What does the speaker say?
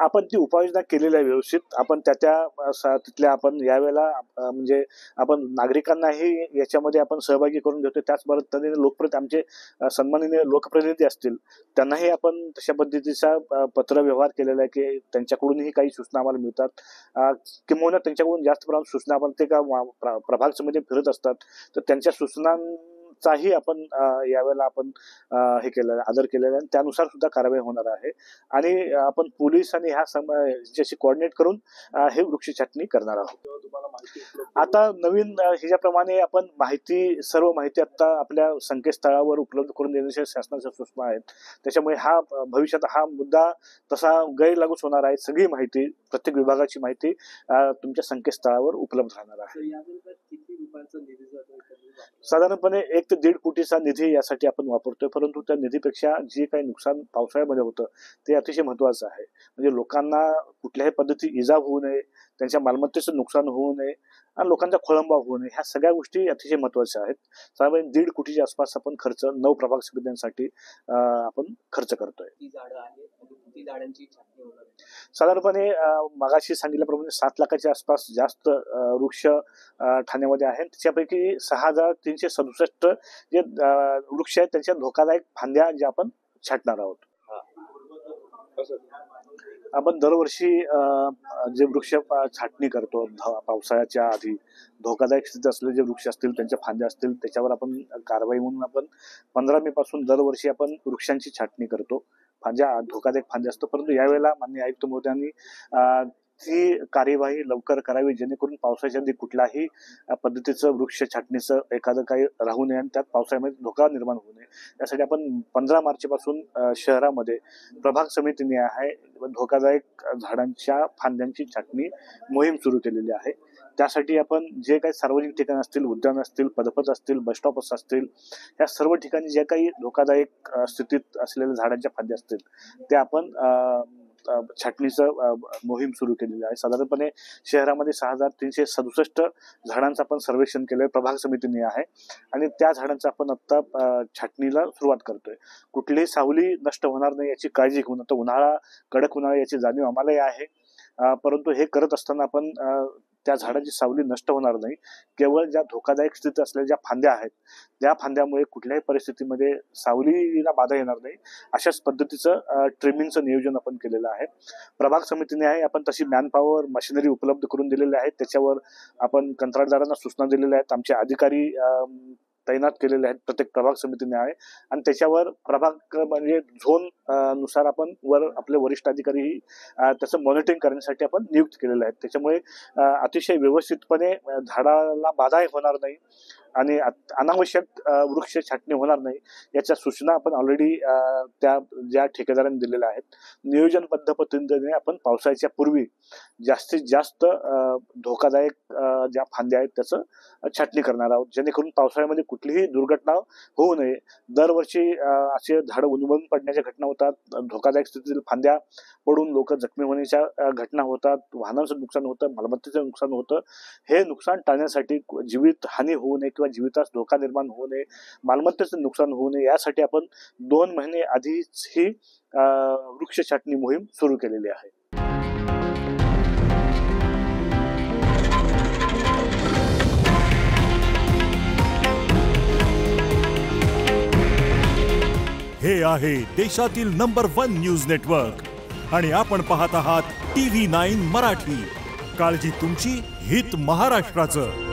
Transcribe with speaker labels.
Speaker 1: आपण ती उपाययोजना केलेल्या व्यवस्थित आपण तिथल्या आपण यावेळेला म्हणजे आपण नागरिकांनाही याच्यामध्ये आपण सहभागी करून घेतो। त्याचबरोबर त्यांनी आमचे सन्माननीय लोकप्रतिनिधी असतील त्यांनाही आपण तशा पद्धतीचा पत्र व्यवहार केलेला आहे की त्यांच्याकडूनही काही सूचना आम्हाला मिळतात। किंवा त्यांच्याकडून जास्त प्रमाणात सूचना आपण ते का प्रभाग समिती फिरत असतात तर त्यांच्या सूचनांचाही आपण यावेळेला आपण हे केलेलं आदर केलेला आहे। त्यानुसार सुद्धा कारवाई होणार आहे आणि आपण पोलीस आणि ह्याच्याशी कोऑर्डिनेट करून हे वृक्ष छाटणी करणार आहोत। आता नवीन ह्याच्याप्रमाणे आपण सर्व माहिती आता आपल्या संकेतस्थळावर उपलब्ध करून देण्याच्या शासनाच्या सूचना आहेत। त्याच्यामुळे भविष्यात हा मुद्दा तसा गैरलागूच होणार आहे। सगळी माहिती प्रत्येक विभागाची माहिती तुमच्या संकेतस्थळावर उपलब्ध राहणार आहे। साधारणपणे 1 ते 1.5 कोटीचा निधी यासाठी आपण वापरतोय, परंतु त्या निधीपेक्षा जे काही नुकसान पावसाळ्यामध्ये होतं ते अतिशय महत्वाचं आहे। म्हणजे लोकांना कुठल्याही पद्धती इजा होऊ नये, त्यांच्या मालमत्तेचं नुकसान होऊ नये आणि लोकांचा खोळंबा होऊ नये, ह्या सगळ्या गोष्टी अतिशय महत्वाच्या आहेत। साधारण 1.5 कोटीच्या आसपास आपण खर्च 9 प्रभाग समित्यांसाठी आपण खर्च करतोय। साधारणपणे मागाशी सांगितल्याप्रमाणे 7 लाखाच्या आसपास जास्त वृक्ष ठाण्यामध्ये आहेत। त्याच्यापैकी 6367 जे वृक्ष आहेत त्यांच्या धोकादायक फांद्या ज्या आपण छाटणार आहोत। आपण दरवर्षी जे वृक्ष छाटणी करतो पावसाळ्याच्या आधी धोकादायक स्थितीत असलेले जे वृक्ष असतील त्यांच्या फांद्या असतील त्याच्यावर आपण कारवाई म्हणून आपण 15 मे पासून दरवर्षी आपण वृक्षांची छाटणी करतो। धोकादायक फांद्या असतो, परंतु यावेळेला माननीय आयुक्त महोदयांनी ती कार्यवाही लवकर करावी जेणेकरून पावसाच्या आधी कुठल्याही पद्धतीचं वृक्ष छाटणीचं एखादं काही राहू नये आणि त्यात पावसाळ्यामध्ये धोका निर्माण होऊ नये यासाठी आपण 15 मार्च पासून शहरामध्ये प्रभाग समितीने धोकादायक झाडांच्या फांद्यांची छाटणी मोहीम सुरू केलेली आहे। त्यासाठी आपण जे काही सार्वजनिक ठिकाण असतील, उद्यान असतील, पदपथ असतील, बसस्टॉप असतील, या सर्व ठिकाणी जे काही धोकादायक स्थितीत असलेल्या झाडांच्या फांद्या असतील त्या आपण छाटणीचं मोहीम सुरू केलेली आहे। साधारणपणे शहरामध्ये 6367 झाडांचं आपण सर्वेक्षण केलंय प्रभाग समितीने आहे आणि त्या झाडांचं आपण आता छाटणीला सुरुवात करतोय। कुठलीही सावली नष्ट होणार नाही याची काळजी घेऊन, आता उन्हाळा कडक उन्हाळा याची जाणीव आम्हालाही आहे, परंतु हे करत असताना आपण त्या झाडाची सावली नष्ट होणार नाही। केवळ ज्या धोकादायक स्थितीत असलेल्या ज्या फांद्या आहेत त्या फांद्यामुळे कुठल्याही परिस्थितीमध्ये सावलीला बाधा येणार नाही अशाच पद्धतीचं ट्रिमिंगचं नियोजन आपण केलेलं आहे। प्रभाग समितीने आपण तशी मॅनपॉवर मशिनरी उपलब्ध करून दिलेली आहे। त्याच्यावर आपण कंत्राटदारांना सूचना दिलेल्या आहेत, आमचे अधिकारी तैनात केलेले आहेत प्रत्येक प्रभाग समितीने आहे आणि त्याच्यावर प्रभाग म्हणजे झोन नुसार आपण आपले वरिष्ठ अधिकारी त्याचं मॉनिटरिंग करण्यासाठी आपण नियुक्त केलेले आहेत। त्याच्यामुळे अतिशय व्यवस्थितपणे झाडाला बाधा होणार नाही आणि अनावश्यक वृक्ष छाटणी होणार नाही याच्या सूचना आपण ऑलरेडी त्या ज्या ठेकेदारांनी दिलेल्या आहेत। नियोजनबद्ध पद्धतीने आपण पावसाळ्याच्या पूर्वी जास्तीत जास्त धोकादायक ज्या फांद्या आहेत त्याचं छाटणी करणार आहोत जेणेकरून पावसाळ्यामध्ये कुठलीही दुर्घटना होऊ नये। दरवर्षी असे झाडं उन्मळून पडण्याच्या घटना होतात, धोकादायक स्थितीतील फांद्या पडून लोक जखमी होण्याच्या घटना होतात, वाहनांचं नुकसान होतं, मालमत्तेचं नुकसान होतं। हे नुकसान टाळण्यासाठी जीवित हानी होऊ नये किंवा जीवितास धोका निर्माण होऊ नये, मालमत्तेचं नुकसान होऊ नये यासाठी आपण 2 महिने आधीच ही वृक्ष छाटणी मोहीम सुरू केलेली आहे।
Speaker 2: हे आहे देशातील नंबर 1 न्यूज नेटवर्क आणि आपण पाहत आहात TV9 मराठी। काळजी तुमची, हित महाराष्ट्राचं।